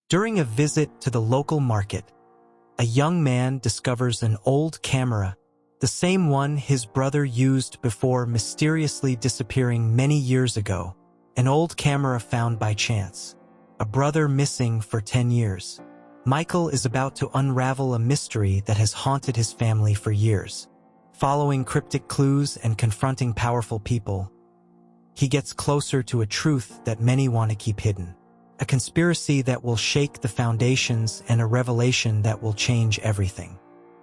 During a visit to the local market, a young man discovers an old camera, the same one his brother used before mysteriously disappearing many years ago. An old camera found by chance. A brother missing for 10 years. Michael is about to unravel a mystery that has haunted his family for years. Following cryptic clues and confronting powerful people, he gets closer to a truth that many want to keep hidden. A conspiracy that will shake the foundations and a revelation that will change everything.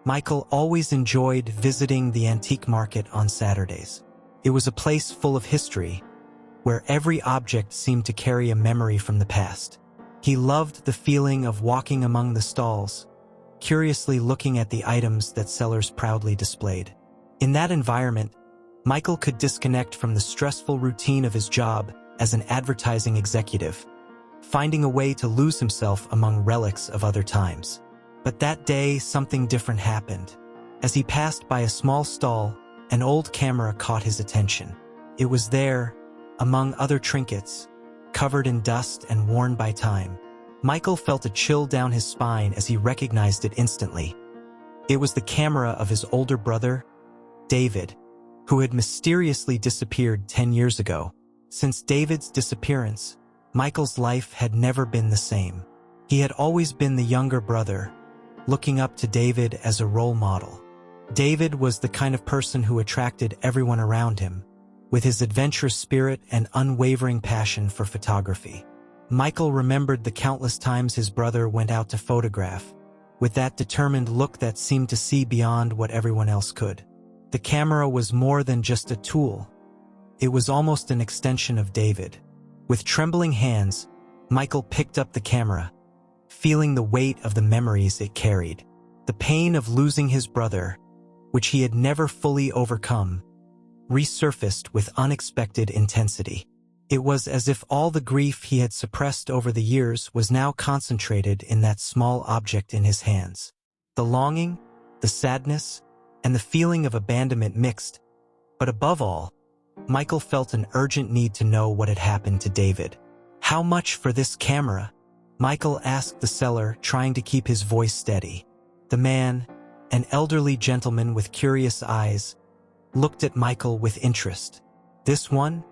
Michael always enjoyed visiting the antique market on Saturdays. It was a place full of history, where every object seemed to carry a memory from the past. He loved the feeling of walking among the stalls, curiously looking at the items that sellers proudly displayed. In that environment, Michael could disconnect from the stressful routine of his job as an advertising executive, finding a way to lose himself among relics of other times. But that day, something different happened. As he passed by a small stall, an old camera caught his attention. It was there, among other trinkets, covered in dust and worn by time. Michael felt a chill down his spine as he recognized it instantly. It was the camera of his older brother, David, who had mysteriously disappeared 10 years ago. Since David's disappearance, Michael's life had never been the same. He had always been the younger brother, looking up to David as a role model. David was the kind of person who attracted everyone around him, with his adventurous spirit and unwavering passion for photography. Michael remembered the countless times his brother went out to photograph, with that determined look that seemed to see beyond what everyone else could. The camera was more than just a tool. It was almost an extension of David. With trembling hands, Michael picked up the camera, feeling the weight of the memories it carried. The pain of losing his brother, which he had never fully overcome, resurfaced with unexpected intensity. It was as if all the grief he had suppressed over the years was now concentrated in that small object in his hands. The longing, the sadness, and the feeling of abandonment mixed, but above all, Michael felt an urgent need to know what had happened to David. "How much for this camera?" Michael asked the seller, trying to keep his voice steady. The man, an elderly gentleman with curious eyes, looked at Michael with interest. "This one?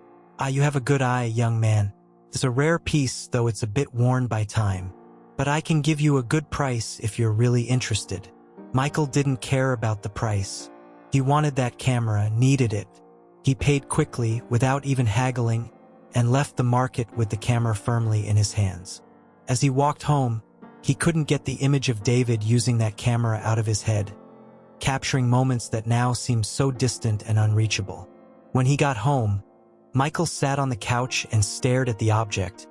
You have a good eye, young man. It's a rare piece, though it's a bit worn by time. But I can give you a good price if you're really interested." Michael didn't care about the price. He wanted that camera, needed it. He paid quickly, without even haggling, and left the market with the camera firmly in his hands. As he walked home, he couldn't get the image of David using that camera out of his head, capturing moments that now seemed so distant and unreachable. When he got home, Michael sat on the couch and stared at the object,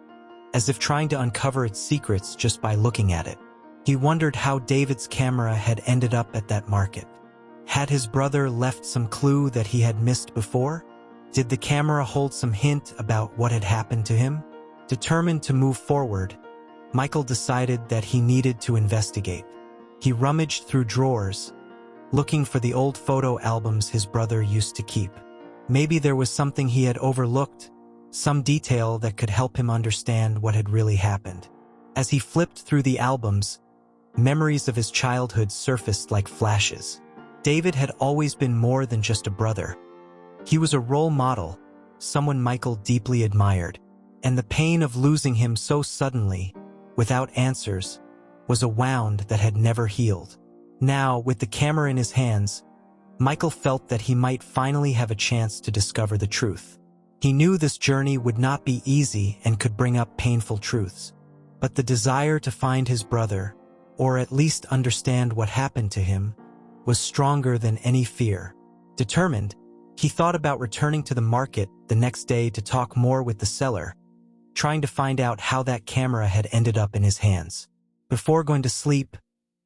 as if trying to uncover its secrets just by looking at it. He wondered how David's camera had ended up at that market. Had his brother left some clue that he had missed before? Did the camera hold some hint about what had happened to him? Determined to move forward, Michael decided that he needed to investigate. He rummaged through drawers, looking for the old photo albums his brother used to keep. Maybe there was something he had overlooked, some detail that could help him understand what had really happened. As he flipped through the albums, memories of his childhood surfaced like flashes. David had always been more than just a brother. He was a role model, someone Michael deeply admired, and the pain of losing him so suddenly, without answers, was a wound that had never healed. Now, with the camera in his hands, Michael felt that he might finally have a chance to discover the truth. He knew this journey would not be easy and could bring up painful truths, but the desire to find his brother, or at least understand what happened to him, was stronger than any fear. Determined, he thought about returning to the market the next day to talk more with the seller, trying to find out how that camera had ended up in his hands. Before going to sleep,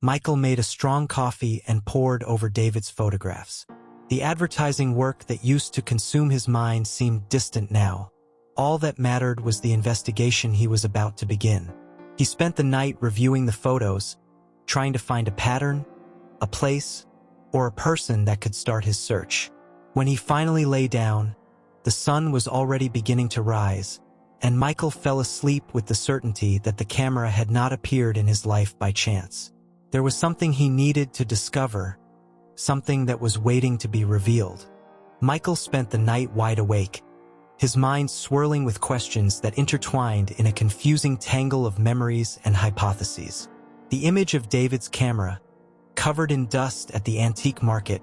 Michael made a strong coffee and pored over David's photographs. The advertising work that used to consume his mind seemed distant now. All that mattered was the investigation he was about to begin. He spent the night reviewing the photos, trying to find a pattern, a place, or a person that could start his search. When he finally lay down, the sun was already beginning to rise, and Michael fell asleep with the certainty that the camera had not appeared in his life by chance. There was something he needed to discover, something that was waiting to be revealed. Michael spent the night wide awake, his mind swirling with questions that intertwined in a confusing tangle of memories and hypotheses. The image of David's camera, covered in dust at the antique market,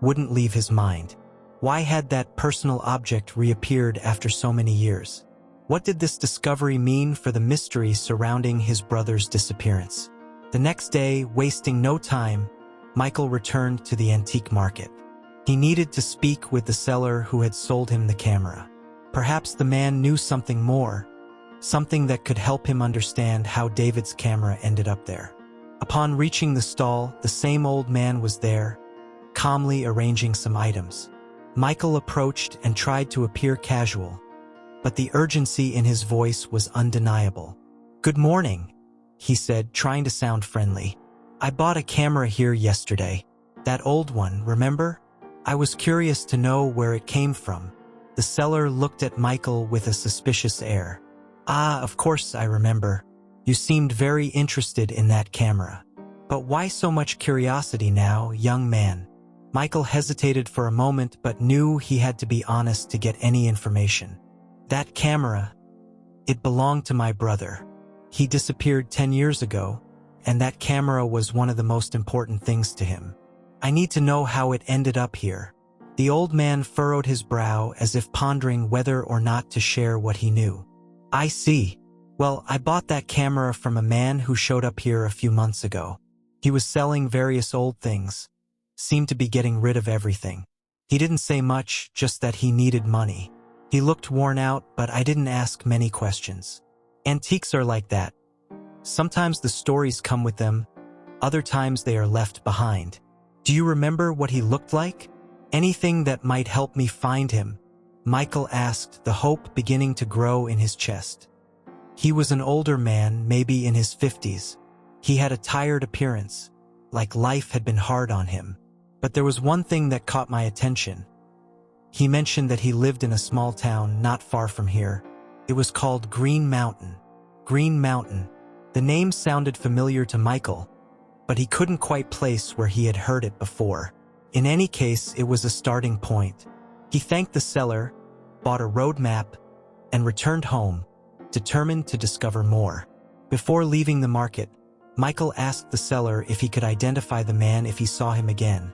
wouldn't leave his mind. Why had that personal object reappeared after so many years? What did this discovery mean for the mystery surrounding his brother's disappearance? The next day, wasting no time, Michael returned to the antique market. He needed to speak with the seller who had sold him the camera. Perhaps the man knew something more, something that could help him understand how David's camera ended up there. Upon reaching the stall, the same old man was there, calmly arranging some items. Michael approached and tried to appear casual, but the urgency in his voice was undeniable. "Good morning," he said, trying to sound friendly. "I bought a camera here yesterday. That old one, remember? I was curious to know where it came from." The seller looked at Michael with a suspicious air. "Ah, of course I remember. You seemed very interested in that camera. But why so much curiosity now, young man?" Michael hesitated for a moment but knew he had to be honest to get any information. "That camera, it belonged to my brother. He disappeared 10 years ago, and that camera was one of the most important things to him. I need to know how it ended up here." The old man furrowed his brow as if pondering whether or not to share what he knew. "I see. Well, I bought that camera from a man who showed up here a few months ago. He was selling various old things, seemed to be getting rid of everything. He didn't say much, just that he needed money. He looked worn out, but I didn't ask many questions. Antiques are like that. Sometimes the stories come with them, other times they are left behind. Do you remember what he looked like? Anything that might help me find him?" Michael asked, the hope beginning to grow in his chest. He was an older man, maybe in his 50s. He had a tired appearance, like life had been hard on him. But there was one thing that caught my attention. He mentioned that he lived in a small town not far from here. It was called Green Mountain. Green Mountain. The name sounded familiar to Michael, but he couldn't quite place where he had heard it before. In any case, it was a starting point. He thanked the seller, bought a road map, and returned home, determined to discover more. Before leaving the market, Michael asked the seller if he could identify the man if he saw him again.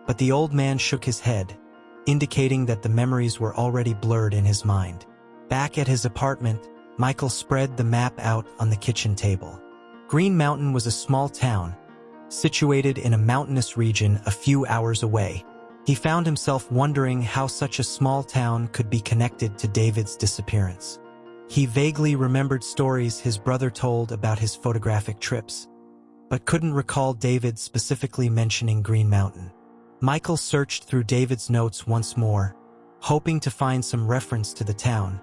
But the old man shook his head, indicating that the memories were already blurred in his mind. Back at his apartment, Michael spread the map out on the kitchen table. Green Mountain was a small town, situated in a mountainous region a few hours away. He found himself wondering how such a small town could be connected to David's disappearance. He vaguely remembered stories his brother told about his photographic trips, but couldn't recall David specifically mentioning Green Mountain. Michael searched through David's notes once more, hoping to find some reference to the town,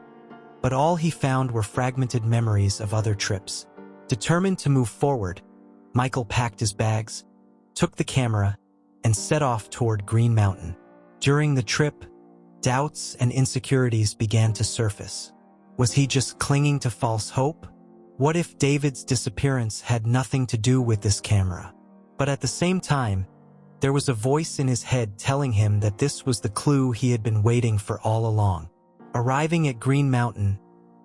but all he found were fragmented memories of other trips. Determined to move forward, Michael packed his bags, took the camera, and set off toward Green Mountain. During the trip, doubts and insecurities began to surface. Was he just clinging to false hope? What if David's disappearance had nothing to do with this camera? But at the same time, there was a voice in his head telling him that this was the clue he had been waiting for all along. Arriving at Green Mountain,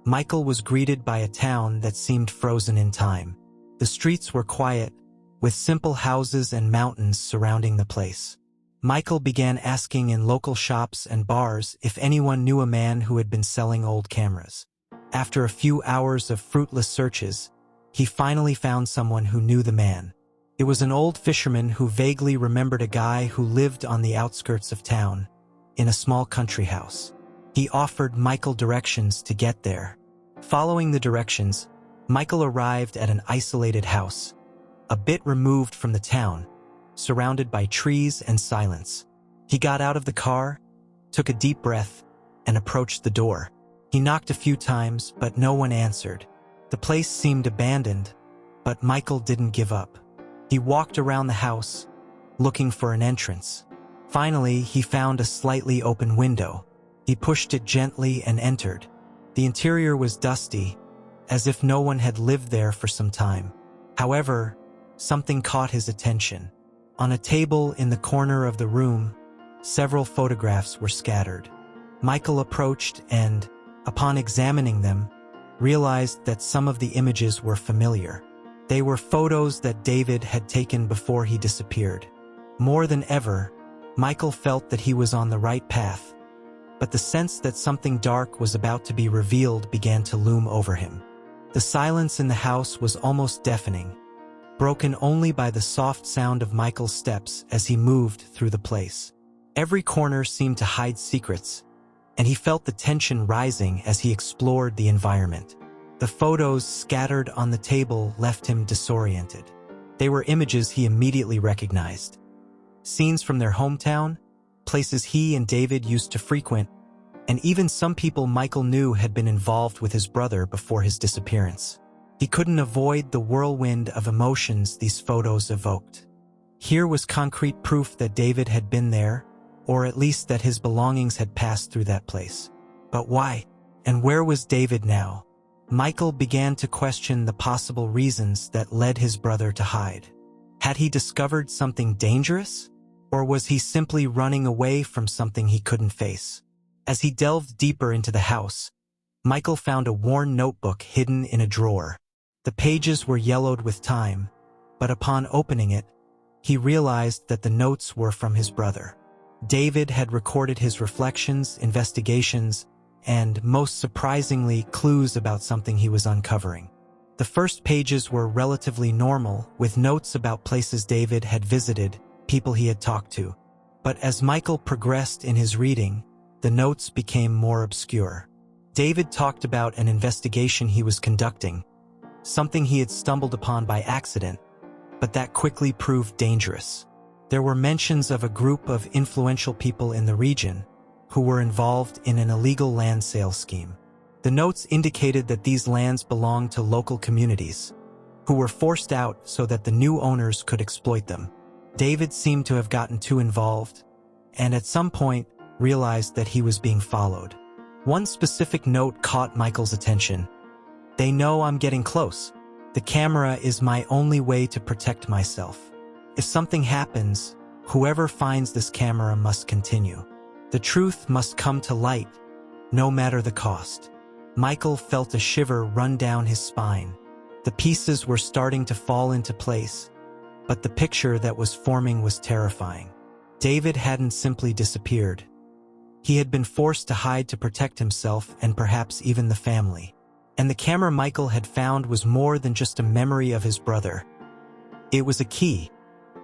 Michael was greeted by a town that seemed frozen in time. The streets were quiet, with simple houses and mountains surrounding the place. Michael began asking in local shops and bars if anyone knew a man who had been selling old cameras. After a few hours of fruitless searches, he finally found someone who knew the man. It was an old fisherman who vaguely remembered a guy who lived on the outskirts of town, in a small country house. He offered Michael directions to get there. Following the directions, Michael arrived at an isolated house, a bit removed from the town, surrounded by trees and silence. He got out of the car, took a deep breath, and approached the door. He knocked a few times, but no one answered. The place seemed abandoned, but Michael didn't give up. He walked around the house, looking for an entrance. Finally, he found a slightly open window. He pushed it gently and entered. The interior was dusty, as if no one had lived there for some time. However, something caught his attention. On a table in the corner of the room, several photographs were scattered. Michael approached and, upon examining them, realized that some of the images were familiar. They were photos that David had taken before he disappeared. More than ever, Michael felt that he was on the right path, but the sense that something dark was about to be revealed began to loom over him. The silence in the house was almost deafening, broken only by the soft sound of Michael's steps as he moved through the place. Every corner seemed to hide secrets, and he felt the tension rising as he explored the environment. The photos scattered on the table left him disoriented. They were images he immediately recognized. Scenes from their hometown, places he and David used to frequent, and even some people Michael knew had been involved with his brother before his disappearance. He couldn't avoid the whirlwind of emotions these photos evoked. Here was concrete proof that David had been there, or at least that his belongings had passed through that place. But why? And where was David now? Michael began to question the possible reasons that led his brother to hide. Had he discovered something dangerous? Or was he simply running away from something he couldn't face? As he delved deeper into the house, Michael found a worn notebook hidden in a drawer. The pages were yellowed with time, but upon opening it, he realized that the notes were from his brother. David had recorded his reflections, investigations, and, most surprisingly, clues about something he was uncovering. The first pages were relatively normal, with notes about places David had visited, people he had talked to. But as Michael progressed in his reading, the notes became more obscure. David talked about an investigation he was conducting, something he had stumbled upon by accident, but that quickly proved dangerous. There were mentions of a group of influential people in the region who were involved in an illegal land sale scheme. The notes indicated that these lands belonged to local communities, who were forced out so that the new owners could exploit them. David seemed to have gotten too involved, and at some point realized that he was being followed. One specific note caught Michael's attention. "They know I'm getting close. The camera is my only way to protect myself. If something happens, whoever finds this camera must continue. The truth must come to light, no matter the cost." Michael felt a shiver run down his spine. The pieces were starting to fall into place, but the picture that was forming was terrifying. David hadn't simply disappeared. He had been forced to hide to protect himself and perhaps even the family. And the camera Michael had found was more than just a memory of his brother. It was a key,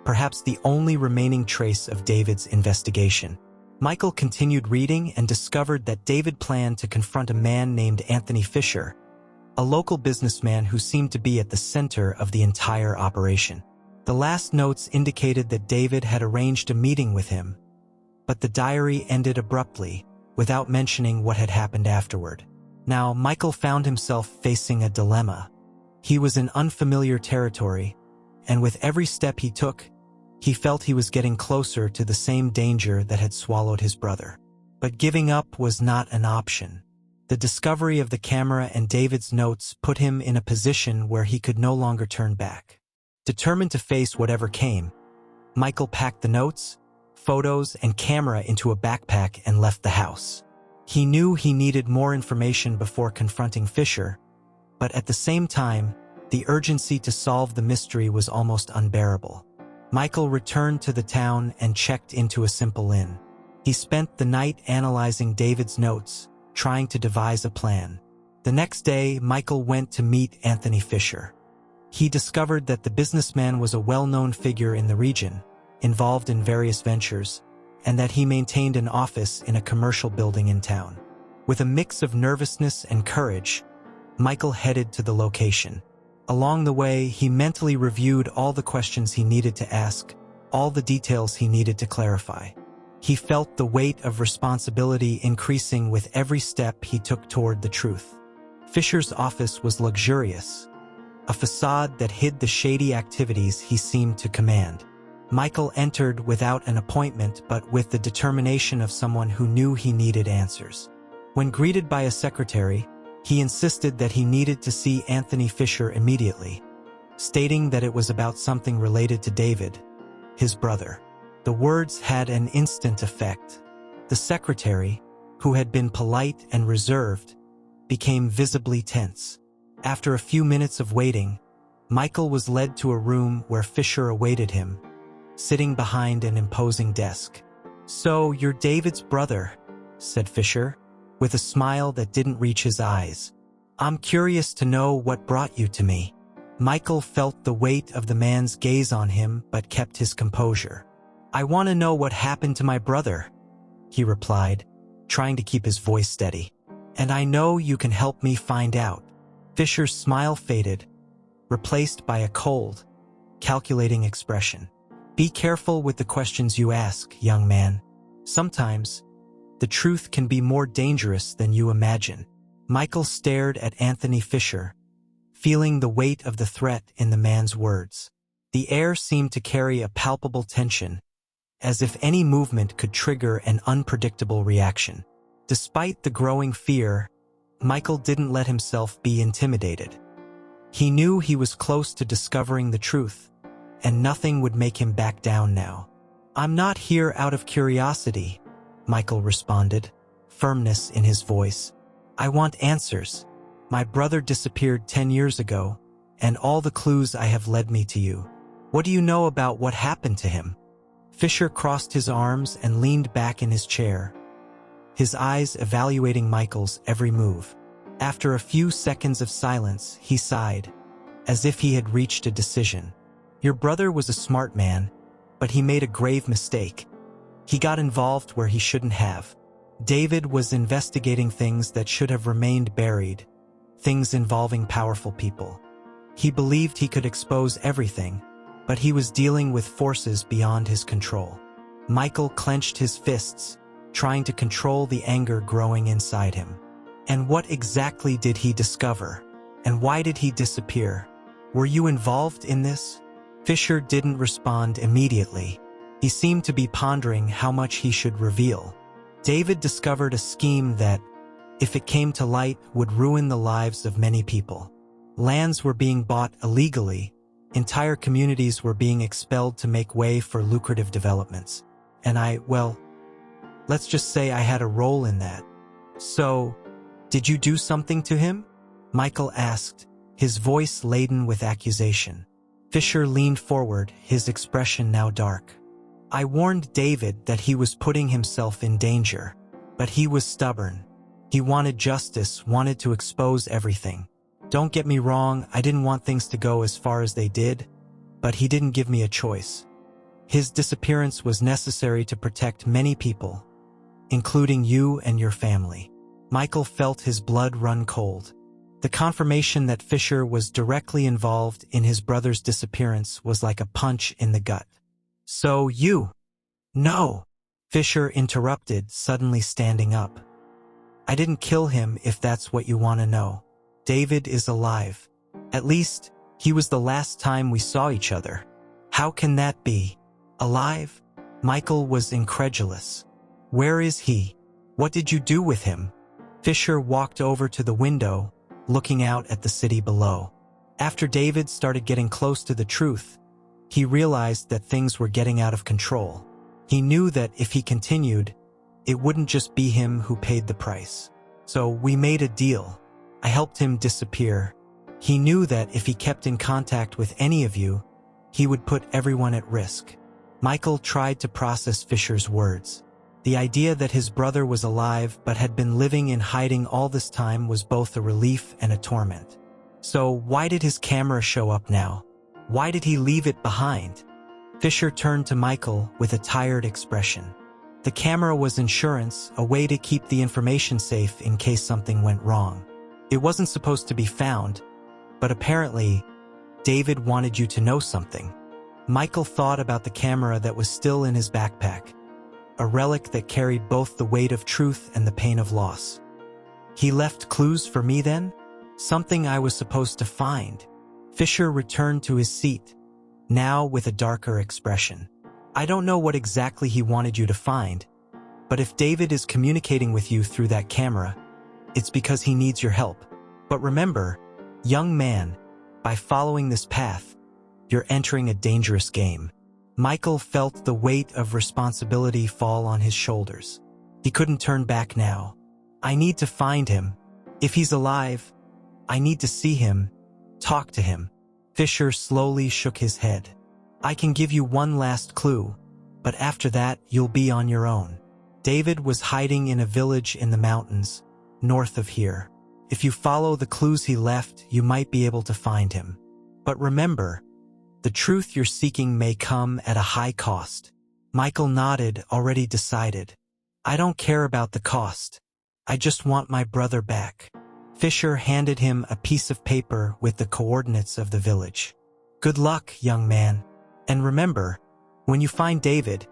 perhaps the only remaining trace of David's investigation. Michael continued reading and discovered that David planned to confront a man named Anthony Fisher, a local businessman who seemed to be at the center of the entire operation. The last notes indicated that David had arranged a meeting with him, but the diary ended abruptly, without mentioning what had happened afterward. Now, Michael found himself facing a dilemma. He was in unfamiliar territory, and with every step he took, he felt he was getting closer to the same danger that had swallowed his brother. But giving up was not an option. The discovery of the camera and David's notes put him in a position where he could no longer turn back. Determined to face whatever came, Michael packed the notes, photos, and camera into a backpack and left the house. He knew he needed more information before confronting Fisher, but at the same time, the urgency to solve the mystery was almost unbearable. Michael returned to the town and checked into a simple inn. He spent the night analyzing David's notes, trying to devise a plan. The next day, Michael went to meet Anthony Fisher. He discovered that the businessman was a well-known figure in the region, involved in various ventures, and that he maintained an office in a commercial building in town. With a mix of nervousness and courage, Michael headed to the location. Along the way, he mentally reviewed all the questions he needed to ask, all the details he needed to clarify. He felt the weight of responsibility increasing with every step he took toward the truth. Fisher's office was luxurious, a facade that hid the shady activities he seemed to command. Michael entered without an appointment but with the determination of someone who knew he needed answers. When greeted by a secretary, He insisted that he needed to see Anthony Fisher immediately, stating that it was about something related to David, his brother. The words had an instant effect. The secretary, who had been polite and reserved, became visibly tense. After a few minutes of waiting, Michael was led to a room where Fisher awaited him, sitting behind an imposing desk. "So, you're David's brother," said Fisher, with a smile that didn't reach his eyes. "I'm curious to know what brought you to me." Michael felt the weight of the man's gaze on him but kept his composure. "I want to know what happened to my brother," he replied, trying to keep his voice steady. "And I know you can help me find out." Fisher's smile faded, replaced by a cold, calculating expression. "Be careful with the questions you ask, young man. Sometimes, the truth can be more dangerous than you imagine." Michael stared at Anthony Fisher, feeling the weight of the threat in the man's words. The air seemed to carry a palpable tension, as if any movement could trigger an unpredictable reaction. Despite the growing fear, Michael didn't let himself be intimidated. He knew he was close to discovering the truth, and nothing would make him back down now. "I'm not here out of curiosity," Michael responded, firmness in his voice. "I want answers. My brother disappeared 10 years ago, and all the clues I have led me to you. What do you know about what happened to him?" Fisher crossed his arms and leaned back in his chair, his eyes evaluating Michael's every move. After a few seconds of silence, he sighed, as if he had reached a decision. "Your brother was a smart man, but he made a grave mistake. He got involved where he shouldn't have. David was investigating things that should have remained buried, things involving powerful people. He believed he could expose everything, but he was dealing with forces beyond his control." Michael clenched his fists, trying to control the anger growing inside him. "And what exactly did he discover? And why did he disappear? Were you involved in this?" Fisher didn't respond immediately. He seemed to be pondering how much he should reveal. David discovered a scheme that, if it came to light, would ruin the lives of many people. Lands were being bought illegally. Entire communities were being expelled to make way for lucrative developments. And let's just say I had a role in that. "So, did you do something to him?" Michael asked, his voice laden with accusation. Fisher leaned forward, his expression now dark. "I warned David that he was putting himself in danger, but he was stubborn. He wanted justice, wanted to expose everything. Don't get me wrong, I didn't want things to go as far as they did, but he didn't give me a choice. His disappearance was necessary to protect many people, including you and your family." Michael felt his blood run cold. The confirmation that Fisher was directly involved in his brother's disappearance was like a punch in the gut. "So you—" "No," Fisher interrupted, suddenly standing up. "I didn't kill him, if that's what you want to know. David is alive. At least, he was the last time we saw each other." "How can that be? Alive?" Michael was incredulous. "Where is he? What did you do with him?" Fisher walked over to the window, looking out at the city below. After David started getting close to the truth, he realized that things were getting out of control. He knew that if he continued, it wouldn't just be him who paid the price. "So we made a deal. I helped him disappear. He knew that if he kept in contact with any of you, he would put everyone at risk." Michael tried to process Fisher's words. The idea that his brother was alive but had been living in hiding all this time was both a relief and a torment. So why did his camera show up now? Why did he leave it behind? Fisher turned to Michael with a tired expression. The camera was insurance, a way to keep the information safe in case something went wrong. It wasn't supposed to be found, but apparently, David wanted you to know something. Michael thought about the camera that was still in his backpack, a relic that carried both the weight of truth and the pain of loss. He left clues for me then? Something I was supposed to find. Fisher returned to his seat, now with a darker expression. "I don't know what exactly he wanted you to find, but if David is communicating with you through that camera, it's because he needs your help. But remember, young man, by following this path, you're entering a dangerous game. Michael felt the weight of responsibility fall on his shoulders. He couldn't turn back now. I need to find him. If he's alive, I need to see him, talk to him. Fisher slowly shook his head. I can give you one last clue, but after that you'll be on your own. David was hiding in a village in the mountains, north of here. If you follow the clues he left, you might be able to find him. But remember, the truth you're seeking may come at a high cost. Michael nodded, already decided. I don't care about the cost. I just want my brother back. Fisher handed him a piece of paper with the coordinates of the village. Good luck, young man. And remember, when you find David,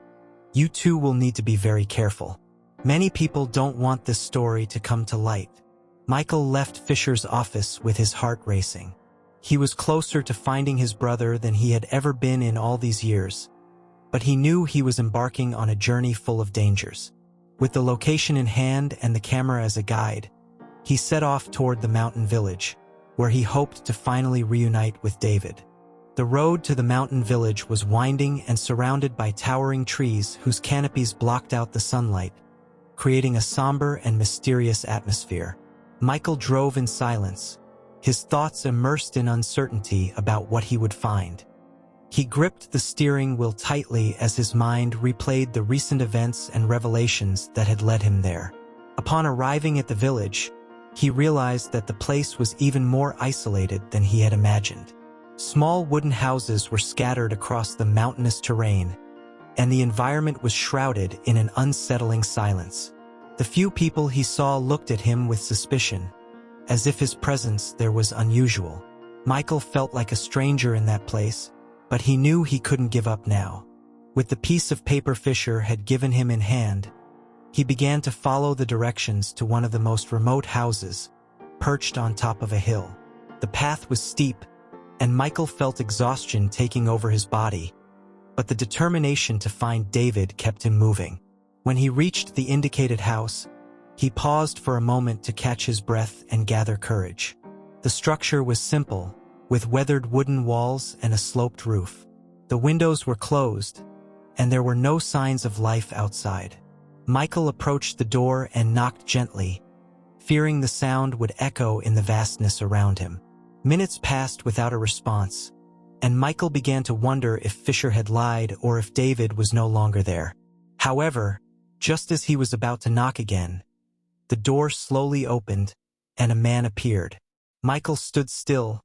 you too will need to be very careful. Many people don't want this story to come to light. Michael left Fisher's office with his heart racing. He was closer to finding his brother than he had ever been in all these years, but he knew he was embarking on a journey full of dangers. With the location in hand and the camera as a guide, he set off toward the mountain village, where he hoped to finally reunite with David. The road to the mountain village was winding and surrounded by towering trees whose canopies blocked out the sunlight, creating a somber and mysterious atmosphere. Michael drove in silence, his thoughts immersed in uncertainty about what he would find. He gripped the steering wheel tightly as his mind replayed the recent events and revelations that had led him there. Upon arriving at the village, he realized that the place was even more isolated than he had imagined. Small wooden houses were scattered across the mountainous terrain, and the environment was shrouded in an unsettling silence. The few people he saw looked at him with suspicion, as if his presence there was unusual. Michael felt like a stranger in that place, but he knew he couldn't give up now. With the piece of paper Fisher had given him in hand, he began to follow the directions to one of the most remote houses, perched on top of a hill. The path was steep, and Michael felt exhaustion taking over his body, but the determination to find David kept him moving. When he reached the indicated house, he paused for a moment to catch his breath and gather courage. The structure was simple, with weathered wooden walls and a sloped roof. The windows were closed, and there were no signs of life outside. Michael approached the door and knocked gently, fearing the sound would echo in the vastness around him. Minutes passed without a response, and Michael began to wonder if Fisher had lied or if David was no longer there. However, just as he was about to knock again, the door slowly opened, and a man appeared. Michael stood still,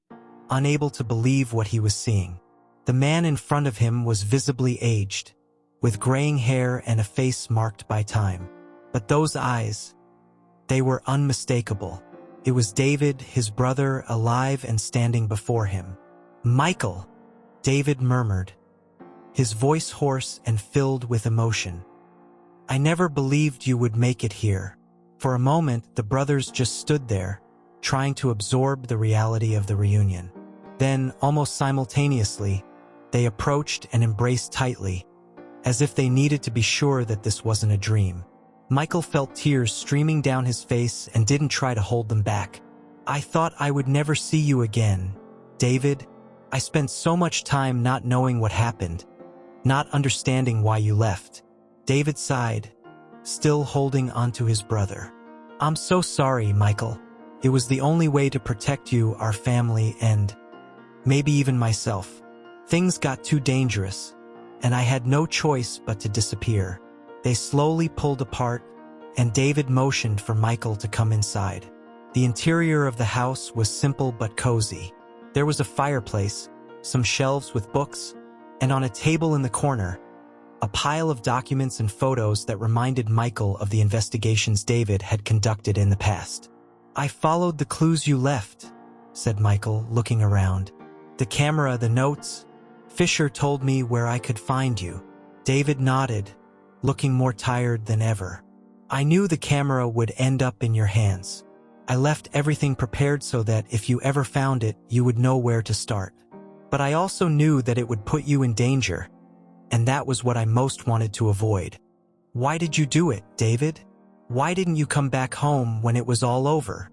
unable to believe what he was seeing. The man in front of him was visibly aged, with graying hair and a face marked by time. But those eyes, they were unmistakable. It was David, his brother, alive and standing before him. "Michael," David murmured, his voice hoarse and filled with emotion. "I never believed you would make it here." For a moment, the brothers just stood there, trying to absorb the reality of the reunion. Then, almost simultaneously, they approached and embraced tightly, as if they needed to be sure that this wasn't a dream. Michael felt tears streaming down his face and didn't try to hold them back. "I thought I would never see you again, David. I spent so much time not knowing what happened, not understanding why you left." David sighed, still holding onto his brother. "I'm so sorry, Michael. It was the only way to protect you, our family, and maybe even myself. Things got too dangerous, and I had no choice but to disappear." They slowly pulled apart, and David motioned for Michael to come inside. The interior of the house was simple but cozy. There was a fireplace, some shelves with books, and on a table in the corner, a pile of documents and photos that reminded Michael of the investigations David had conducted in the past. "I followed the clues you left," said Michael, looking around. "The camera, the notes. Fisher told me where I could find you." David nodded, looking more tired than ever. "I knew the camera would end up in your hands. I left everything prepared so that if you ever found it, you would know where to start. But I also knew that it would put you in danger, and that was what I most wanted to avoid." "Why did you do it, David? Why didn't you come back home when it was all over?"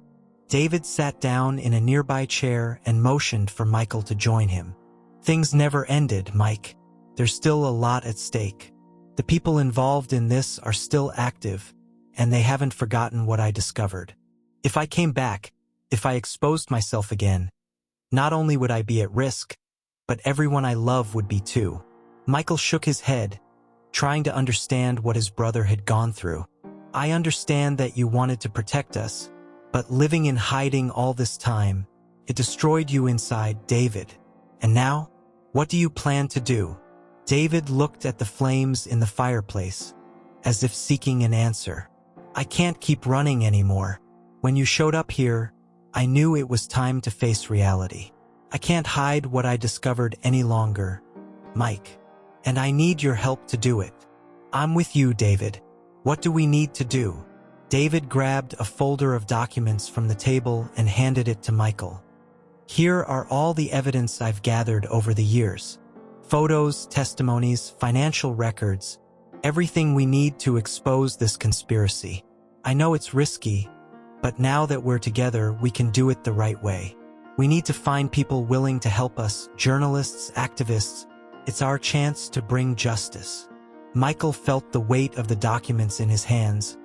David sat down in a nearby chair and motioned for Michael to join him. Things never ended, Mike. There's still a lot at stake. The people involved in this are still active, and they haven't forgotten what I discovered. If I came back, if I exposed myself again, not only would I be at risk, but everyone I love would be too. Michael shook his head, trying to understand what his brother had gone through. I understand that you wanted to protect us, but living in hiding all this time, it destroyed you inside, David. And now, what do you plan to do? David looked at the flames in the fireplace, as if seeking an answer. I can't keep running anymore. When you showed up here, I knew it was time to face reality. I can't hide what I discovered any longer, Mike. And I need your help to do it. I'm with you, David. What do we need to do? David grabbed a folder of documents from the table and handed it to Michael. Here are all the evidence I've gathered over the years. Photos, testimonies, financial records, everything we need to expose this conspiracy. I know it's risky, but now that we're together, we can do it the right way. We need to find people willing to help us, journalists, activists. It's our chance to bring justice. Michael felt the weight of the documents in his hands,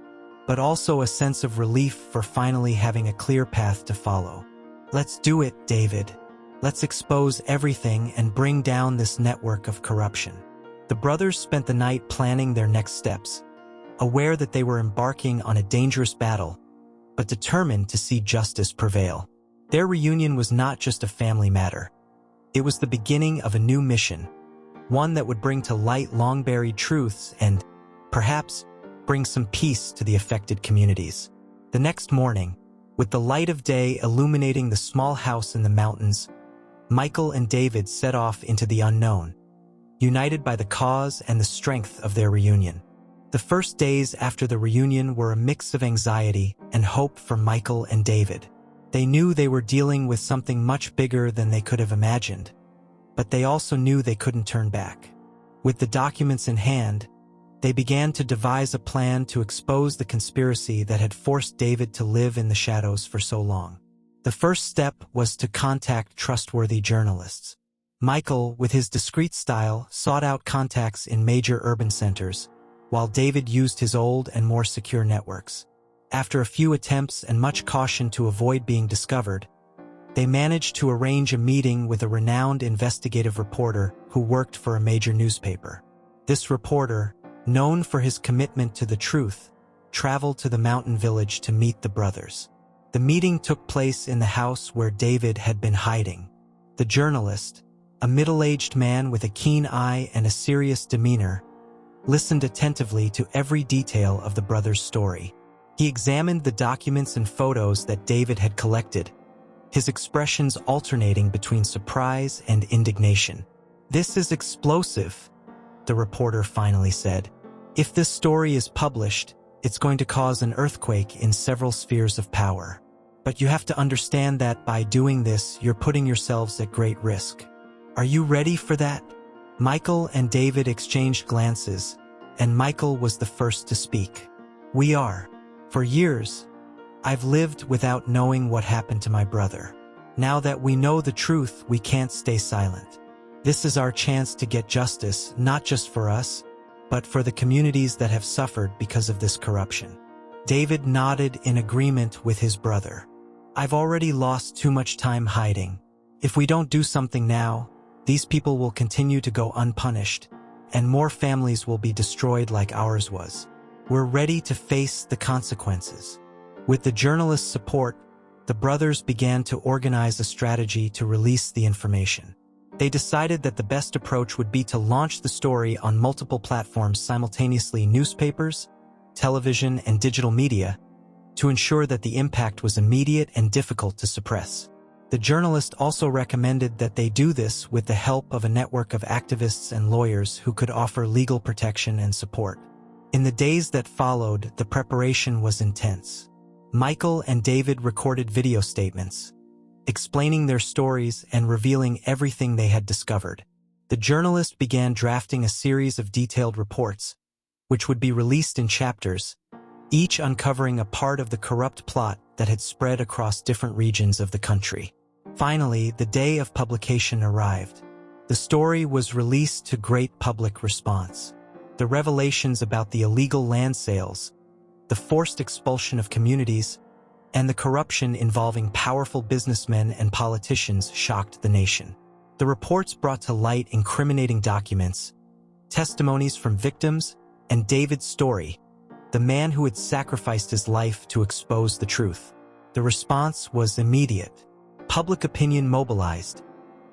but also a sense of relief for finally having a clear path to follow. Let's do it, David. Let's expose everything and bring down this network of corruption. The brothers spent the night planning their next steps, aware that they were embarking on a dangerous battle, but determined to see justice prevail. Their reunion was not just a family matter. It was the beginning of a new mission, one that would bring to light long-buried truths and, perhaps, bring some peace to the affected communities. The next morning, with the light of day illuminating the small house in the mountains, Michael and David set off into the unknown, united by the cause and the strength of their reunion. The first days after the reunion were a mix of anxiety and hope for Michael and David. They knew they were dealing with something much bigger than they could have imagined, but they also knew they couldn't turn back. With the documents in hand, they began to devise a plan to expose the conspiracy that had forced David to live in the shadows for so long. The first step was to contact trustworthy journalists. Michael, with his discreet style, sought out contacts in major urban centers, while David used his old and more secure networks. After a few attempts and much caution to avoid being discovered, they managed to arrange a meeting with a renowned investigative reporter who worked for a major newspaper. This reporter, known for his commitment to the truth, traveled to the mountain village to meet the brothers. The meeting took place in the house where David had been hiding. The journalist, a middle-aged man with a keen eye and a serious demeanor, listened attentively to every detail of the brothers' story. He examined the documents and photos that David had collected, his expressions alternating between surprise and indignation. "This is explosive," the reporter finally said. "If this story is published, it's going to cause an earthquake in several spheres of power. But you have to understand that by doing this, you're putting yourselves at great risk. Are you ready for that?" Michael and David exchanged glances, and Michael was the first to speak. "We are. For years, I've lived without knowing what happened to my brother. Now that we know the truth, we can't stay silent. This is our chance to get justice, not just for us, but for the communities that have suffered because of this corruption." David nodded in agreement with his brother. "I've already lost too much time hiding. If we don't do something now, these people will continue to go unpunished, and more families will be destroyed like ours was. We're ready to face the consequences." With the journalists' support, the brothers began to organize a strategy to release the information. They decided that the best approach would be to launch the story on multiple platforms simultaneously: newspapers, television, and digital media, to ensure that the impact was immediate and difficult to suppress. The journalist also recommended that they do this with the help of a network of activists and lawyers who could offer legal protection and support. In the days that followed, the preparation was intense. Michael and David recorded video statements, explaining their stories and revealing everything they had discovered. The journalist began drafting a series of detailed reports, which would be released in chapters, each uncovering a part of the corrupt plot that had spread across different regions of the country. Finally, the day of publication arrived. The story was released to great public response. The revelations about the illegal land sales, the forced expulsion of communities, and the corruption involving powerful businessmen and politicians shocked the nation. The reports brought to light incriminating documents, testimonies from victims, and David's story, the man who had sacrificed his life to expose the truth. The response was immediate. Public opinion mobilized,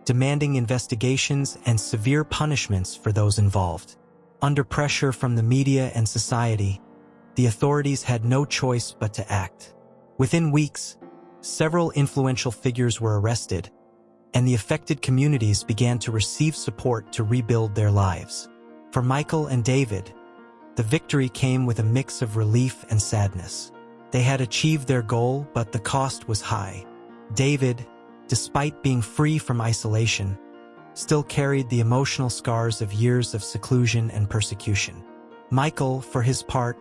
demanding investigations and severe punishments for those involved. Under pressure from the media and society, the authorities had no choice but to act. Within weeks, several influential figures were arrested, and the affected communities began to receive support to rebuild their lives. For Michael and David, the victory came with a mix of relief and sadness. They had achieved their goal, but the cost was high. David, despite being free from isolation, still carried the emotional scars of years of seclusion and persecution. Michael, for his part,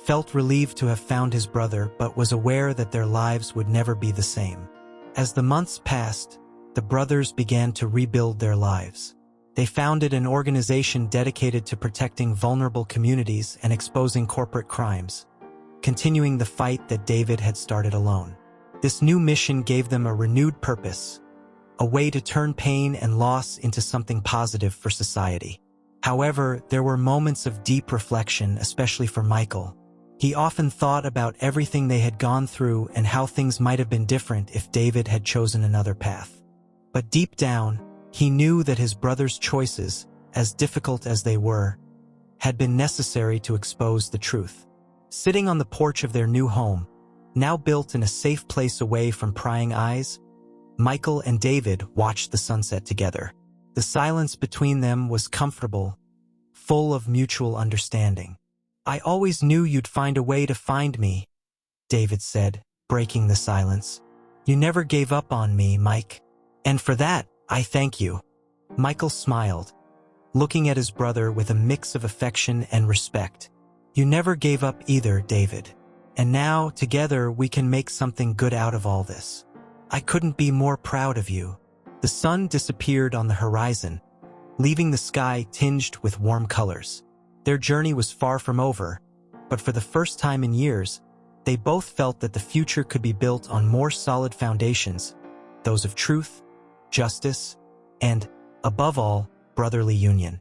felt relieved to have found his brother, but was aware that their lives would never be the same. As the months passed, the brothers began to rebuild their lives. They founded an organization dedicated to protecting vulnerable communities and exposing corporate crimes, continuing the fight that David had started alone. This new mission gave them a renewed purpose, a way to turn pain and loss into something positive for society. However, there were moments of deep reflection, especially for Michael. He often thought about everything they had gone through and how things might have been different if David had chosen another path. But deep down, he knew that his brother's choices, as difficult as they were, had been necessary to expose the truth. Sitting on the porch of their new home, now built in a safe place away from prying eyes, Michael and David watched the sunset together. The silence between them was comfortable, full of mutual understanding. "I always knew you'd find a way to find me," David said, breaking the silence. "You never gave up on me, Mike. And for that, I thank you." Michael smiled, looking at his brother with a mix of affection and respect. "You never gave up either, David. And now, together, we can make something good out of all this. I couldn't be more proud of you." The sun disappeared on the horizon, leaving the sky tinged with warm colors. Their journey was far from over, but for the first time in years, they both felt that the future could be built on more solid foundations, those of truth, justice, and, above all, brotherly union.